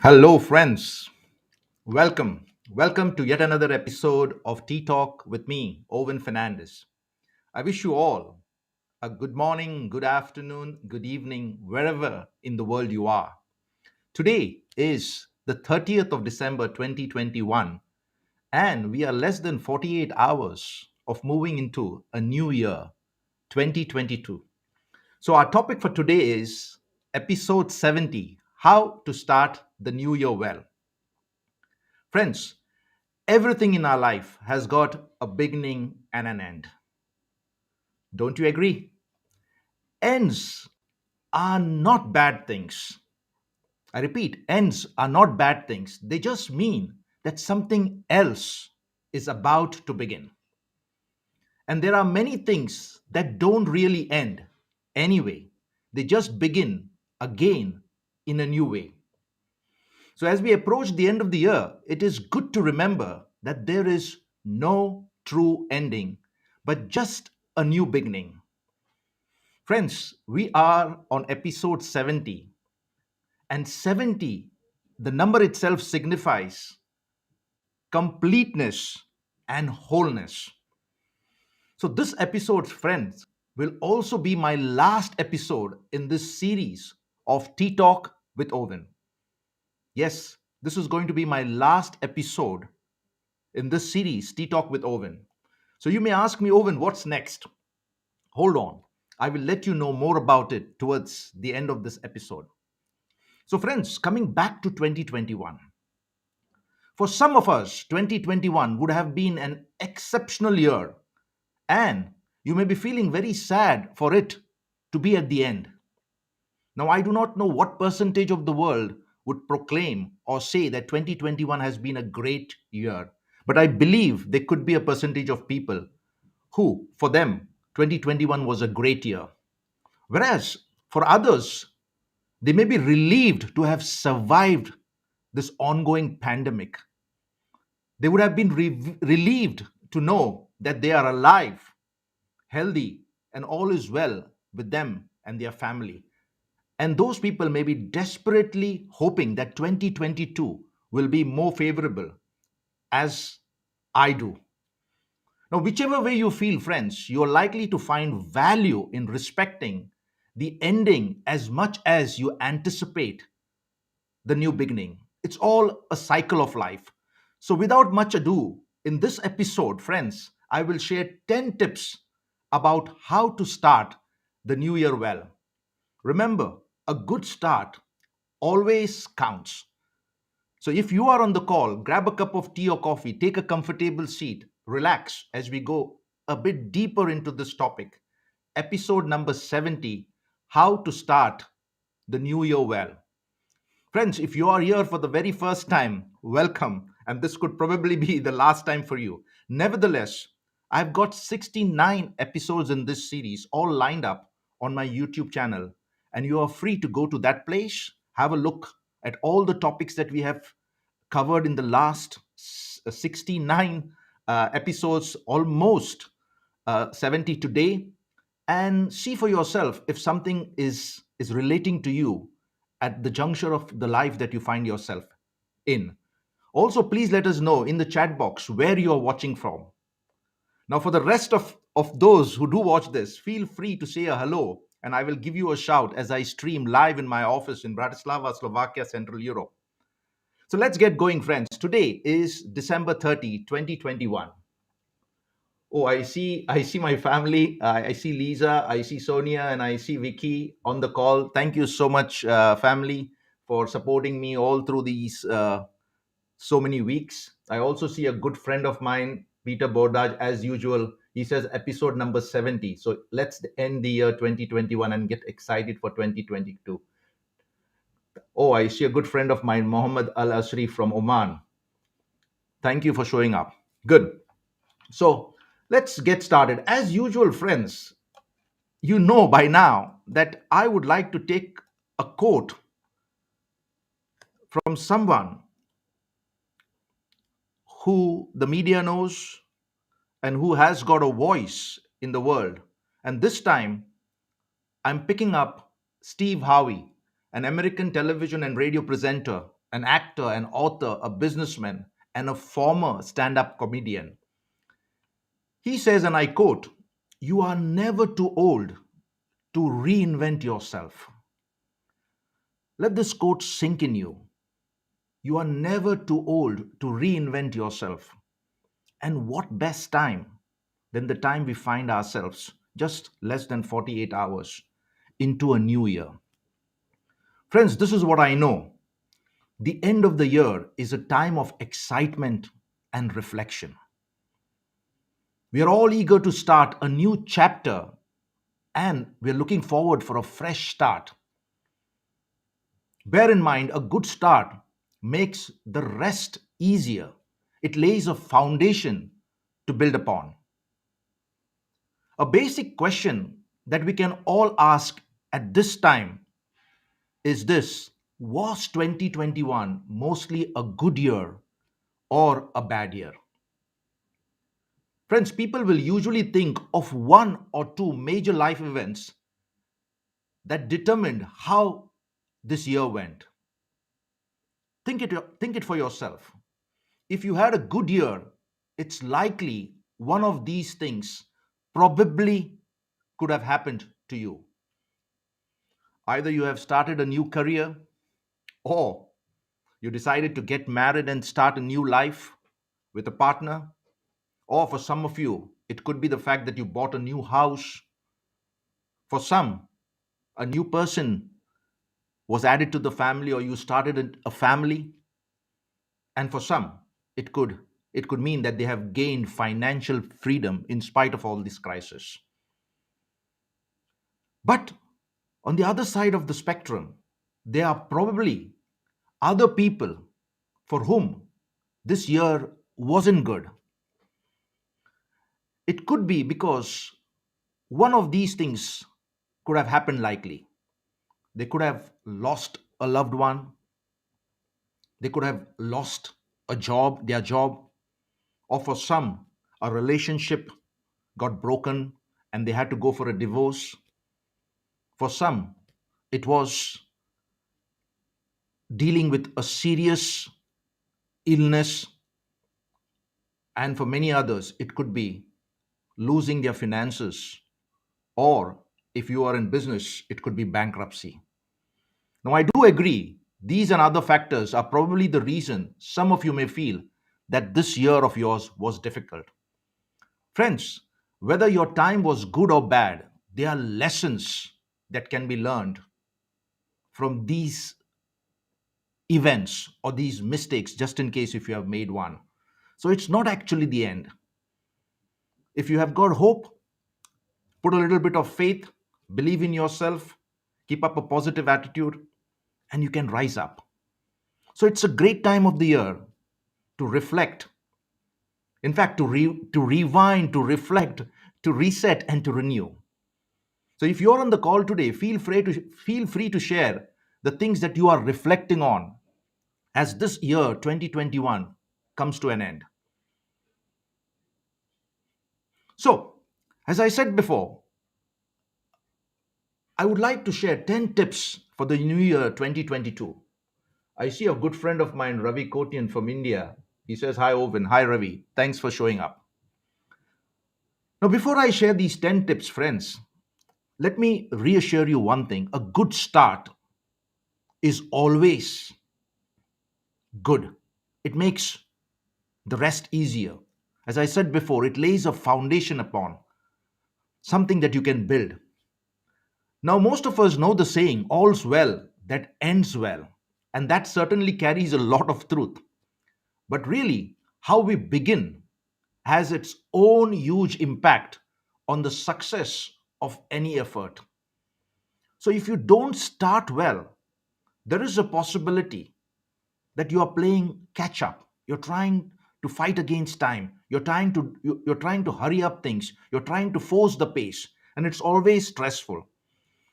Hello, friends. Welcome. Welcome to yet another episode of Tea Talk with me, Owen Fernandez. I wish you all a good morning, good afternoon, good evening, wherever in the world you are. Today is the 30th of December 2021, and we are less than 48 hours of moving into a new year, 2022. So, our topic for today is episode 70, How to Start the New Year Well. Friends, everything in our life has got a beginning and an end. Don't you agree? Ends are not bad things. I repeat, ends are not bad things. They just mean that something else is about to begin. And there are many things that don't really end anyway, they just begin again in a new way. So, as we approach the end of the year, it is good to remember that there is no true ending, but just a new beginning. Friends, we are on episode 70, and 70, the number itself signifies completeness and wholeness. So, this episode, friends, will also be my last episode in this series of Tea Talk with Owen. Yes, this is going to be my last episode in this series, Tea Talk with Owen. So you may ask me, Owen, what's next? Hold on. I will let you know more about it towards the end of this episode. So, friends, coming back to 2021, for some of us, 2021 would have been an exceptional year, and you may be feeling very sad for it to be at the end. Now, I do not know what percentage of the world would proclaim or say that 2021 has been a great year, but I believe there could be a percentage of people who, for them, 2021 was a great year. Whereas for others, they may be relieved to have survived this ongoing pandemic. They would have been relieved to know that they are alive, healthy, and all is well with them and their family. And those people may be desperately hoping that 2022 will be more favorable, as I do. Now, whichever way you feel, friends, you're likely to find value in respecting the ending as much as you anticipate the new beginning. It's all a cycle of life. So, without much ado, in this episode, friends, I will share 10 tips about how to start the new year well. Remember, a good start always counts. So if you are on the call, grab a cup of tea or coffee, take a comfortable seat, relax as we go a bit deeper into this topic. Episode number 70, How to Start the New Year Well. Friends, if you are here for the very first time, welcome. And this could probably be the last time for you. Nevertheless, I've got 69 episodes in this series all lined up on my YouTube channel. And you are free to go to that place, have a look at all the topics that we have covered in the last 69 episodes, almost 70 today, and see for yourself if something is relating to you at the juncture of the life that you find yourself in. Also, please let us know in the chat box where you are watching from. Now, for the rest of those who do watch this, feel free to say a hello, and I will give you a shout as I stream live in my office in Bratislava, Slovakia, Central Europe. So let's get going, friends. Today is December 30, 2021. Oh, I see my family. I see Lisa, I see Sonia, and I see Vicky on the call. Thank you so much, family, for supporting me all through these so many weeks. I also see a good friend of mine, Peter Bordaj, as usual. He says episode number 70. So let's end the year 2021 and get excited for 2022. Oh, I see a good friend of mine, Mohammed Al Asri from Oman. Thank you for showing up. Good. So let's get started. As usual, friends, you know by now that I would like to take a quote from someone who the media knows and who has got a voice in the world. And this time, I'm picking up Steve Harvey, an American television and radio presenter, an actor, an author, a businessman, and a former stand up comedian. He says, and I quote, "You are never too old to reinvent yourself." Let this quote sink in you. You are never too old to reinvent yourself. And what best time than the time we find ourselves just less than 48 hours into a new year? Friends, this is what I know. The end of the year is a time of excitement and reflection. We are all eager to start a new chapter and we're looking forward for a fresh start. Bear in mind, a good start makes the rest easier. It lays a foundation to build upon. A basic question that we can all ask at this time is this: was 2021 mostly a good year or a bad year? Friends, people will usually think of one or two major life events that determined how this year went. Think it for yourself. If you had a good year, it's likely one of these things probably could have happened to you. Either you have started a new career, or you decided to get married and start a new life with a partner, or for some of you, it could be the fact that you bought a new house. For some, a new person was added to the family, or you started a family. And for some, it could it could mean that they have gained financial freedom in spite of all this crisis. But on the other side of the spectrum, there are probably other people for whom this year wasn't good. It could be because one of these things could have happened likely. They could have lost a loved one, they could have lost their job, or for some, a relationship got broken and they had to go for a divorce. For some, it was dealing with a serious illness, and for many others, it could be losing their finances, or if you are in business, it could be bankruptcy. Now, I do agree, these and other factors are probably the reason some of you may feel that this year of yours was difficult. Friends, whether your time was good or bad, there are lessons that can be learned from these events or these mistakes, just in case if you have made one. So it's not actually the end. If you have got hope, put a little bit of faith, believe in yourself, keep up a positive attitude, and you can rise up. So it's a great time of the year to reflect. In fact, to rewind, to reflect, to reset, and to renew. So if you're on the call today, feel free to share the things that you are reflecting on as this year 2021 comes to an end. So, as I said before, I would like to share 10 tips for the new year 2022. I see a good friend of mine, Ravi Kotian from India. He says, "Hi, Owen. Hi, Ravi. Thanks for showing up." Now, before I share these 10 tips, friends, let me reassure you one thing: a good start is always good. It makes the rest easier. As I said before, it lays a foundation upon something that you can build. Now, most of us know the saying, all's well that ends well. And that certainly carries a lot of truth. But really, how we begin has its own huge impact on the success of any effort. So, if you don't start well, there is a possibility that you are playing catch up. You're trying to fight against time. You're trying to hurry up things. You're trying to force the pace, and it's always stressful.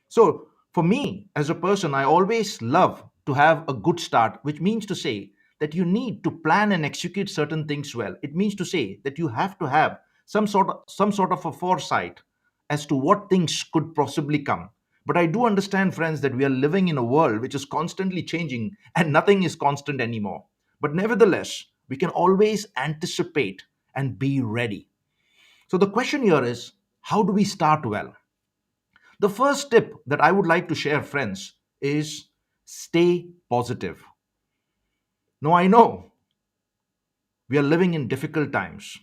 So, for me as a person, I always love to have a good start, which means to say that you need to plan and execute certain things well. It means to say that you have to have some sort of a foresight as to what things could possibly come. But I do understand, friends, that we are living in a world which is constantly changing and nothing is constant anymore. But nevertheless, we can always anticipate and be ready. So the question here is, how do we start well? The first tip that I would like to share, friends, is stay positive. Now, I know we are living in difficult times.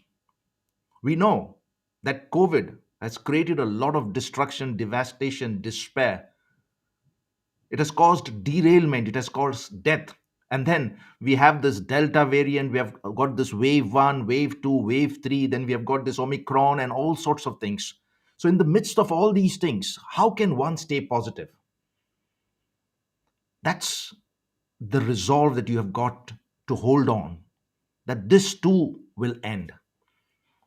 We know that COVID has created a lot of destruction, devastation, despair. It has caused derailment, it has caused death. And then we have this Delta variant, we have got this wave 1, wave 2, wave 3, then we have got this Omicron and all sorts of things. So, in the midst of all these things, how can one stay positive? That's the resolve that you have got to hold on, that this too will end.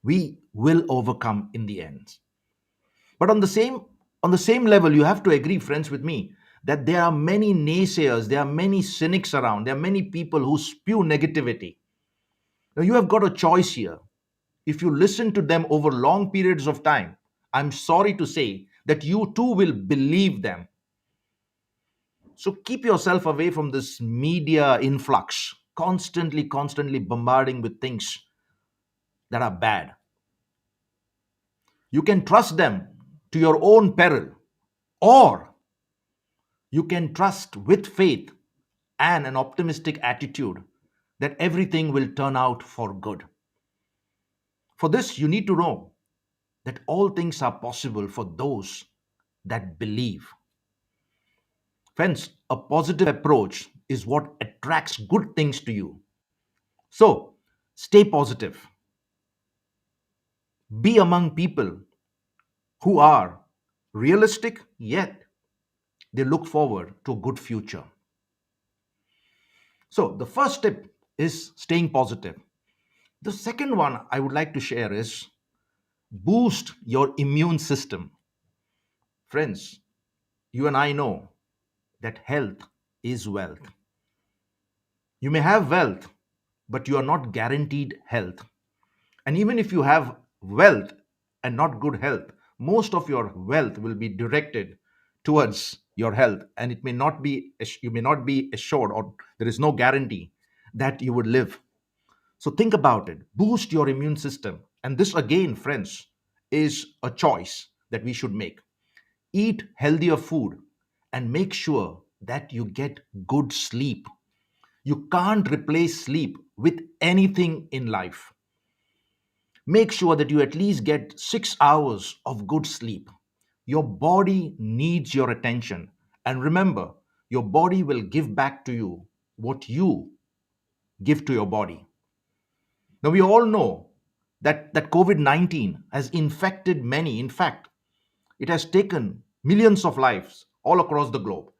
We will overcome in the end. But on the same level, you have to agree, friends, with me that there are many naysayers, there are many cynics around, there are many people who spew negativity. Now you have got a choice here. If you listen to them over long periods of time, I'm sorry to say that you too will believe them. So keep yourself away from this media influx, constantly bombarding with things that are bad. You can trust them to your own peril, or you can trust with faith and an optimistic attitude that everything will turn out for good. For this, you need to know that all things are possible for those that believe. Friends, a positive approach is what attracts good things to you. So, stay positive. Be among people who are realistic, yet they look forward to a good future. So, the first tip is staying positive. The second one I would like to share is boost your immune system. Friends, you and I know that health is wealth. You may have wealth, but you are not guaranteed health. And even if you have wealth and not good health, most of your wealth will be directed towards your health, and it may not be you may not be assured, or there is no guarantee that you would live. So think about it. Boost your immune system. And this again, friends, is a choice that we should make. Eat healthier food and make sure that you get good sleep. You can't replace sleep with anything in life. Make sure that you at least get 6 hours of good sleep. Your body needs your attention. And remember, your body will give back to you what you give to your body. Now, we all know that COVID 19 has infected many. In fact, it has taken millions of lives all across the globe.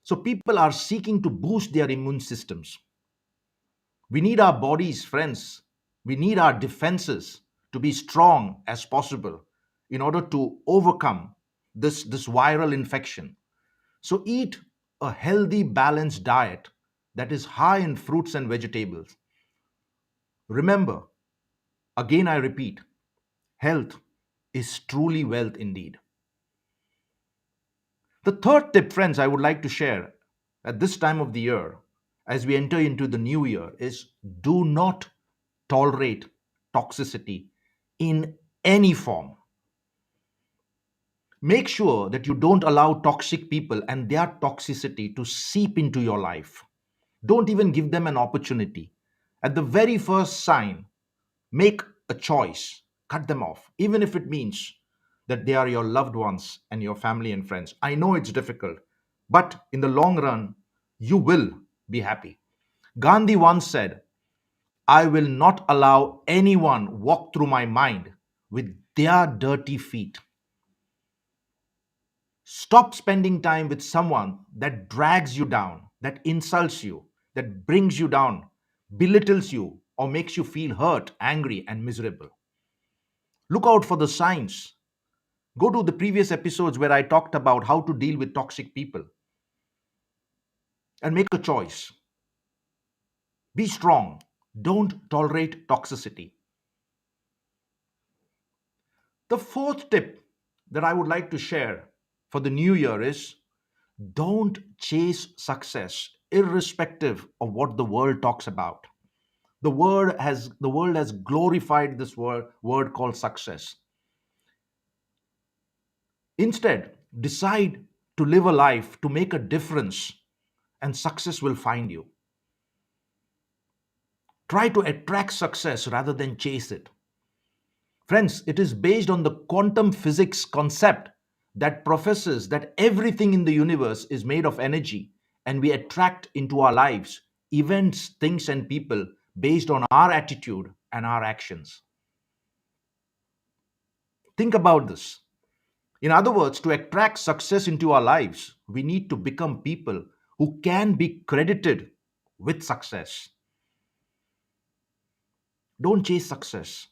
So, people are seeking to boost their immune systems. We need our bodies, friends. We need our defenses to be strong as possible in order to overcome this viral infection. So, eat a healthy, balanced diet that is high in fruits and vegetables. Remember, again, I repeat, health is truly wealth indeed. The third tip, friends, I would like to share at this time of the year, as we enter into the new year is do not tolerate toxicity in any form. Make sure that you don't allow toxic people and their toxicity to seep into your life. Don't even give them an opportunity. At the very first sign, make a choice, cut them off, even if it means that they are your loved ones and your family and friends. I know it's difficult, but in the long run, you will be happy. Gandhi once said, I will not allow anyone walk through my mind with their dirty feet. Stop spending time with someone that drags you down, that insults you, that brings you down, belittles you, or makes you feel hurt, angry, and miserable. Look out for the signs. Go to the previous episodes where I talked about how to deal with toxic people and make a choice. Be strong. Don't tolerate toxicity. The fourth tip that I would like to share for the new year is don't chase success irrespective of what the world talks about. The world has glorified this word called success. Instead, decide to live a life to make a difference and success will find you. Try to attract success rather than chase it. Friends, it is based on the quantum physics concept that professes that everything in the universe is made of energy and we attract into our lives events, things, and people based on our attitude and our actions. Think about this. In other words, to attract success into our lives, we need to become people who can be credited with success. Don't chase success.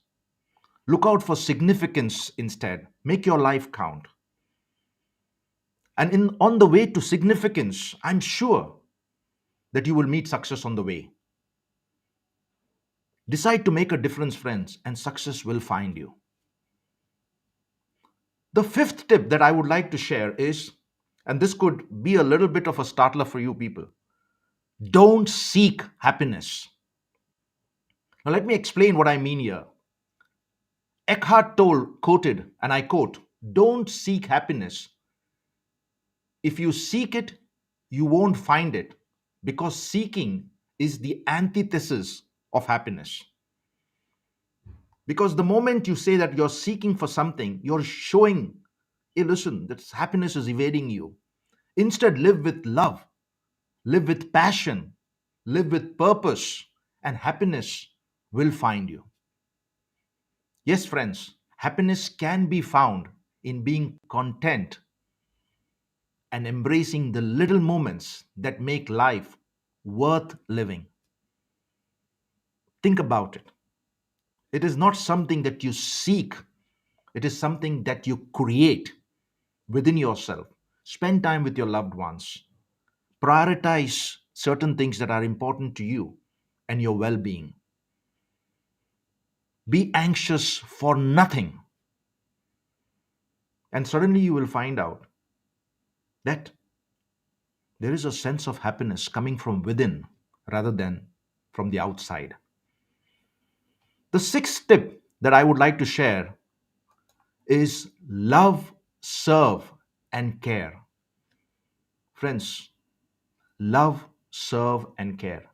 Look out for significance instead. Make your life count. And on the way to significance, I'm sure that you will meet success on the way. Decide to make a difference, friends, and success will find you. The fifth tip that I would like to share is, and this could be a little bit of a startler for you people, don't seek happiness. Now, let me explain what I mean here. Eckhart Tolle quoted, and I quote, don't seek happiness. If you seek it, you won't find it because seeking is the antithesis of happiness. Because the moment you say that you're seeking for something, you're showing, hey, listen, that happiness is evading you. Instead, live with love, live with passion, live with purpose, and happiness will find you. Yes, friends, happiness can be found in being content and embracing the little moments that make life worth living. Think about it. It is not something that you seek, it is something that you create within yourself. Spend time with your loved ones. Prioritize certain things that are important to you and your well being. Be anxious for nothing. And suddenly you will find out that there is a sense of happiness coming from within rather than from the outside. The sixth tip that I would like to share is love, serve, and care. Friends, love, serve, and care.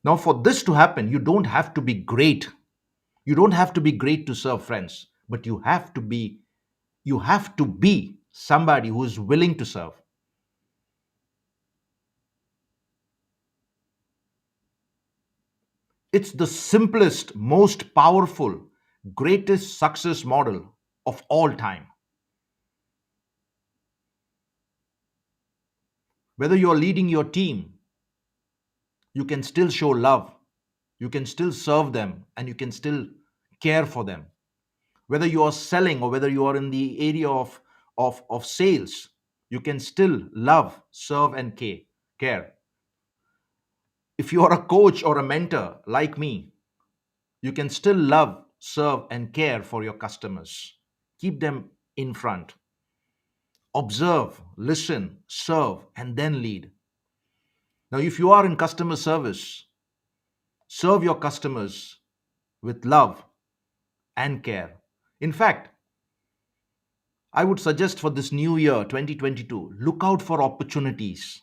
Now, for this to happen, you don't have to be great. You don't have to be great to serve, friends, but you have to be somebody who is willing to serve. It's the simplest, most powerful, greatest success model of all time. Whether you're leading your team, you can still show love, you can still serve them, and you can still care for them. Whether you are selling or whether you are in the area of sales, you can still love, serve, and care. If you are a coach or a mentor like me, you can still love, serve, and care for your customers. Keep them in front. Observe, listen, serve, and then lead. Now, if you are in customer service, serve your customers with love and care. In fact, I would suggest for this new year, 2022, look out for opportunities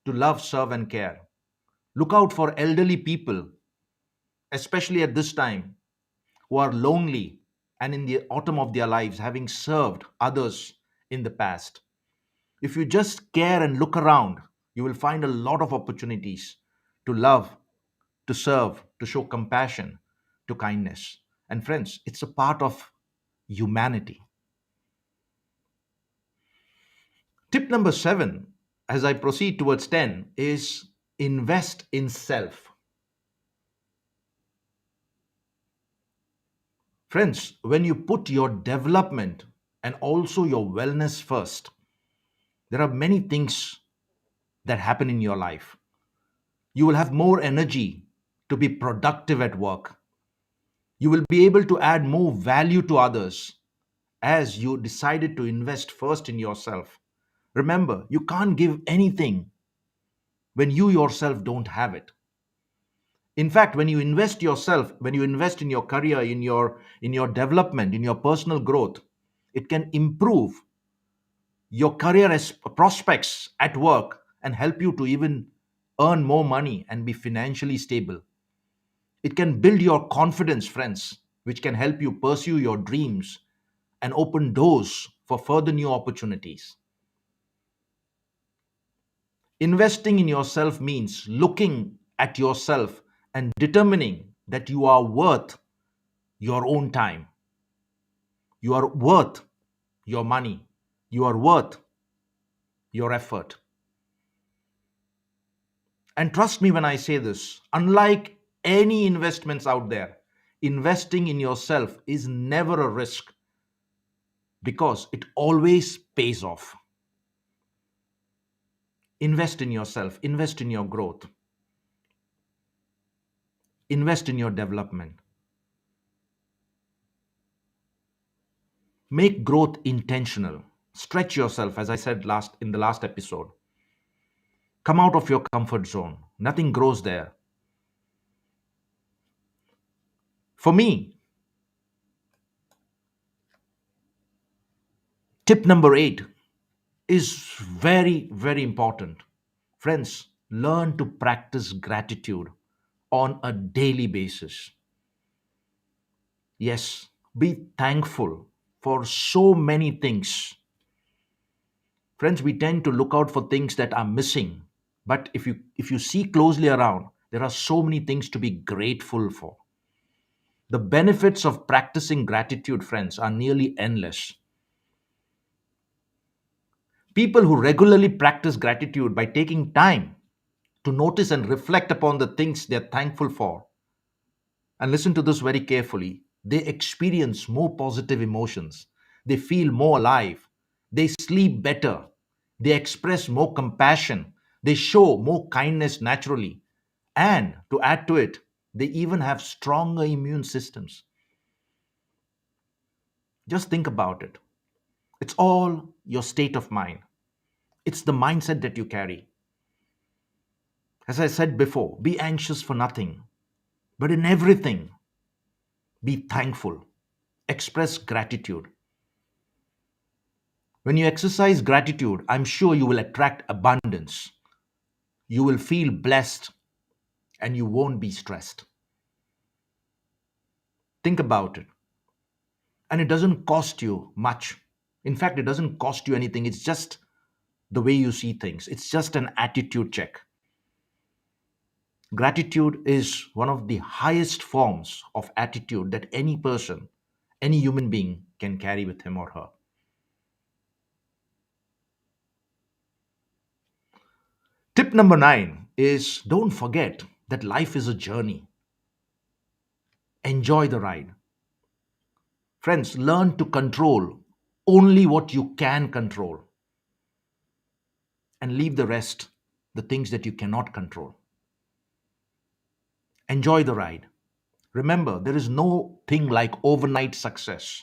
to love, serve, and care. Look out for elderly people, especially at this time, who are lonely and in the autumn of their lives, having served others in the past. If you just care and look around, you will find a lot of opportunities to love, to serve, to show compassion, to kindness. And friends, it's a part of humanity. Tip number 7, as I proceed towards 10, is invest in self. Friends, when you put your development and also your wellness first, there are many things that happen in your life. You will have more energy to be productive at work. You will be able to add more value to others as you decided to invest first in yourself. Remember, you can't give anything when you yourself don't have it. In fact, when you invest yourself, when you invest in your career, in your development, in your personal growth, it can improve your career prospects at work and help you to even earn more money and be financially stable. It can build your confidence, friends, which can help you pursue your dreams and open doors for further new opportunities. Investing in yourself means looking at yourself and determining that you are worth your own time. You are worth your money. You are worth your effort. And trust me when I say this, unlike any investments out there, investing in yourself is never a risk because it always pays off. Invest in yourself, invest in your growth, invest in your development. Make growth intentional. Stretch yourself, as I said in the last episode. Come out of your comfort zone. Nothing grows there. For me, tip number 8 is very, very important. Friends, learn to practice gratitude on a daily basis. Yes, be thankful for so many things. Friends, we tend to look out for things that are missing. But if you see closely around, there are so many things to be grateful for. The benefits of practicing gratitude, friends, are nearly endless. People who regularly practice gratitude by taking time to notice and reflect upon the things they're thankful for, and listen to this very carefully, they experience more positive emotions. They feel more alive. They sleep better. They express more compassion. They show more kindness naturally. And to add to it, they even have stronger immune systems. Just think about it. It's all your state of mind, it's the mindset that you carry. As I said before, be anxious for nothing, but in everything, be thankful. Express gratitude. When you exercise gratitude, I'm sure you will attract abundance. You will feel blessed and you won't be stressed. Think about it. And it doesn't cost you much. In fact, it doesn't cost you anything. It's just the way you see things, it's just an attitude check. Gratitude is one of the highest forms of attitude that any person, any human being can carry with him or her. Tip number 9 is don't forget that life is a journey. Enjoy the ride. Friends, learn to control only what you can control and leave the rest, the things that you cannot control. Enjoy the ride. Remember, there is no thing like overnight success.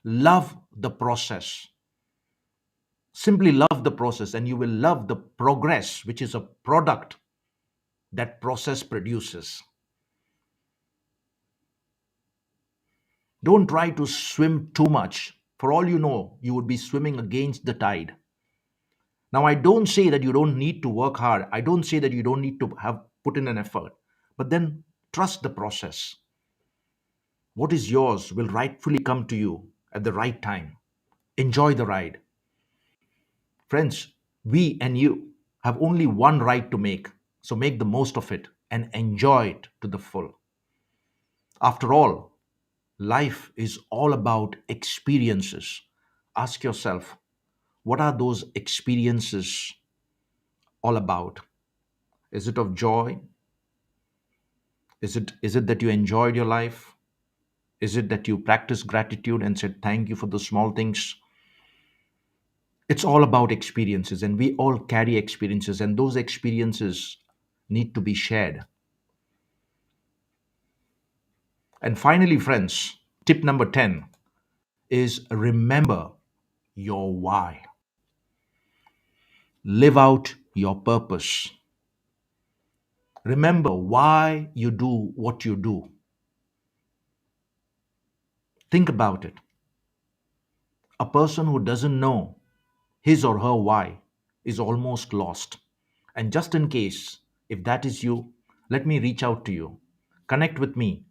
Love the process. Simply love the process, and you will love the progress, which is a product that process produces. Don't try to swim too much. For all you know, you would be swimming against the tide. Now, I don't say that you don't need to work hard. I don't say that you don't need to have put in an effort. But then trust the process. What is yours will rightfully come to you at the right time. Enjoy the ride. Friends, we and you have only one ride to make. So make the most of it and enjoy it to the full. After all, life is all about experiences. Ask yourself, what are those experiences all about? Is it of joy? Is it that you enjoyed your life? Is it that you practiced gratitude and said thank you for the small things? It's all about experiences, and we all carry experiences, and those experiences need to be shared. And finally, friends, tip number 10 is remember your why. Live out your purpose. Remember why you do what you do. Think about it. A person who doesn't know his or her why is almost lost. And just in case, if that is you, let me reach out to you. Connect with me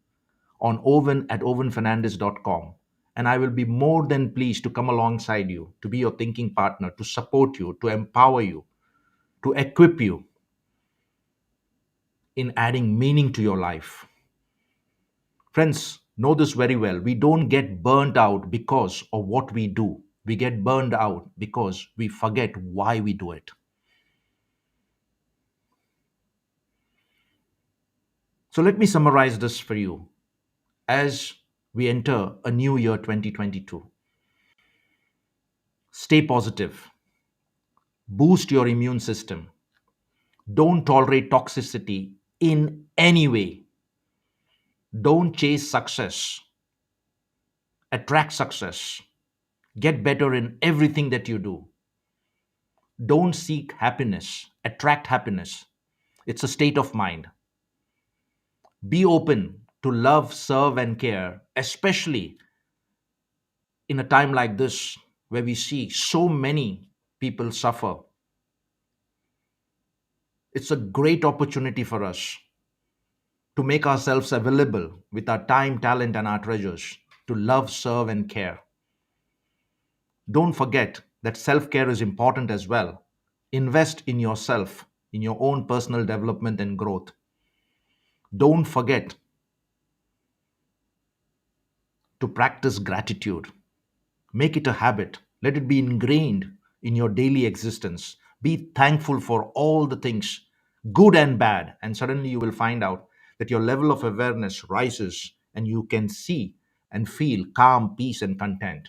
on owen@owenfernandez.com. And I will be more than pleased to come alongside you, to be your thinking partner, to support you, to empower you, to equip you in adding meaning to your life. Friends, know this very well. We don't get burnt out because of what we do. We get burned out because we forget why we do it. So let me summarize this for you as we enter a new year 2022. Stay positive, boost your immune system, don't tolerate toxicity in any way, don't chase success, attract success, get better in everything that you do. Don't seek happiness, attract happiness. It's a state of mind. Be open to love, serve, and care, especially in a time like this where we see so many people suffer. It's a great opportunity for us to make ourselves available with our time, talent, and our treasures to love, serve, and care. Don't forget that self care is important as well. Invest in yourself, in your own personal development and growth. Don't forget to practice gratitude. Make it a habit. Let it be ingrained in your daily existence. Be thankful for all the things, good and bad, and suddenly you will find out that your level of awareness rises and you can see and feel calm, peace, and content.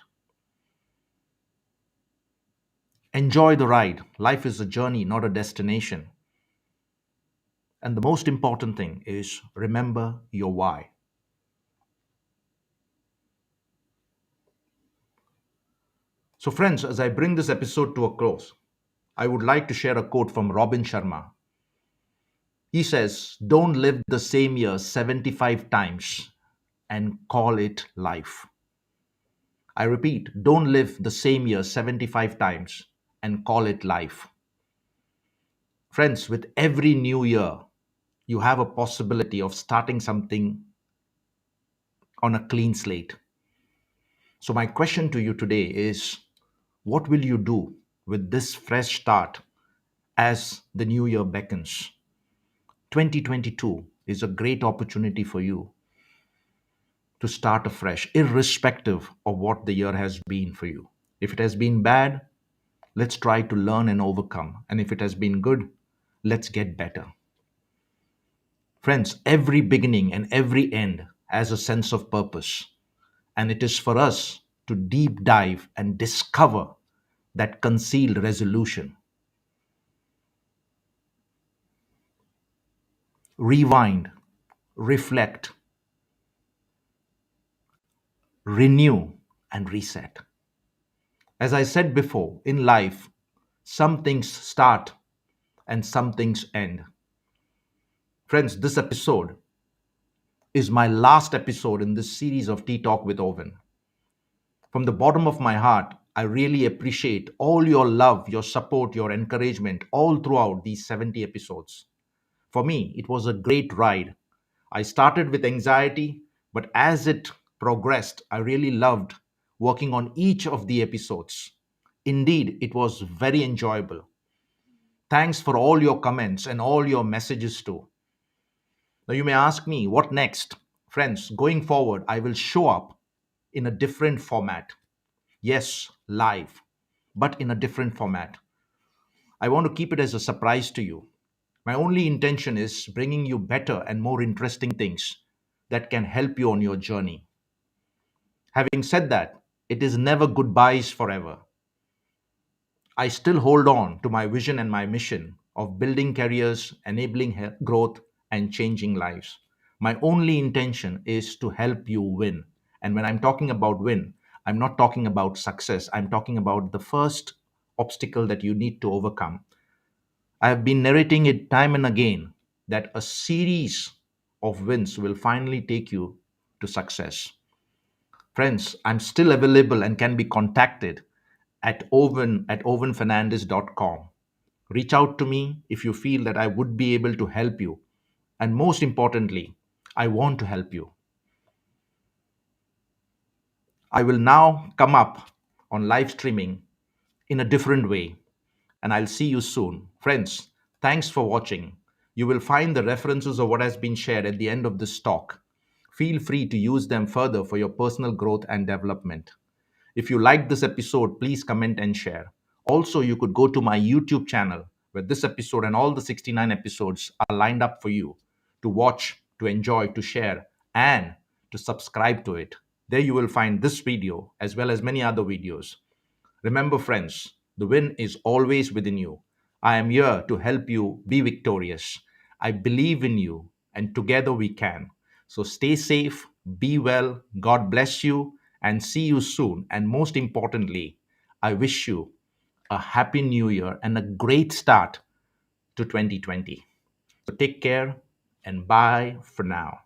Enjoy the ride. Life is a journey, not a destination. And the most important thing is remember your why. So, friends, as I bring this episode to a close, I would like to share a quote from Robin Sharma. He says, don't live the same year 75 times and call it life. I repeat, don't live the same year 75 times and call it life. Friends, with every new year, you have a possibility of starting something on a clean slate. So, my question to you today is what will you do with this fresh start as the new year beckons? 2022 is a great opportunity for you to start afresh, irrespective of what the year has been for you. If it has been bad, let's try to learn and overcome. And if it has been good, let's get better. Friends, every beginning and every end has a sense of purpose. And it is for us to deep dive and discover that concealed resolution. Rewind, reflect, renew, and reset. As I said before, in life, some things start and some things end. Friends, this episode is my last episode in this series of Tea Talk with Owen. From the bottom of my heart, I really appreciate all your love, your support, your encouragement all throughout these 70 episodes. For me, it was a great ride. I started with anxiety, but as it progressed, I really loved working on each of the episodes. Indeed, it was very enjoyable. Thanks for all your comments and all your messages too. Now, you may ask me, what next? Friends, going forward, I will show up in a different format. Yes, live, but in a different format. I want to keep it as a surprise to you. My only intention is bringing you better and more interesting things that can help you on your journey. Having said that, it is never goodbyes forever. I still hold on to my vision and my mission of building careers, enabling growth, and changing lives. My only intention is to help you win. And when I'm talking about win, I'm not talking about success. I'm talking about the first obstacle that you need to overcome. I have been narrating it time and again that a series of wins will finally take you to success. Friends, I'm still available and can be contacted at owen@owenfernandez.com. Reach out to me if you feel that I would be able to help you. And most importantly, I want to help you. I will now come up on live streaming in a different way, and I'll see you soon. Friends, thanks for watching. You will find the references of what has been shared at the end of this talk. Feel free to use them further for your personal growth and development. If you liked this episode, please comment and share. Also, you could go to my YouTube channel where this episode and all the 69 episodes are lined up for you to watch, to enjoy, to share, and to subscribe to it. There you will find this video as well as many other videos. Remember, friends, the win is always within you. I am here to help you be victorious. I believe in you, and together we can. So stay safe, be well, God bless you, and see you soon. And most importantly, I wish you a happy new year and a great start to 2020. So take care and bye for now.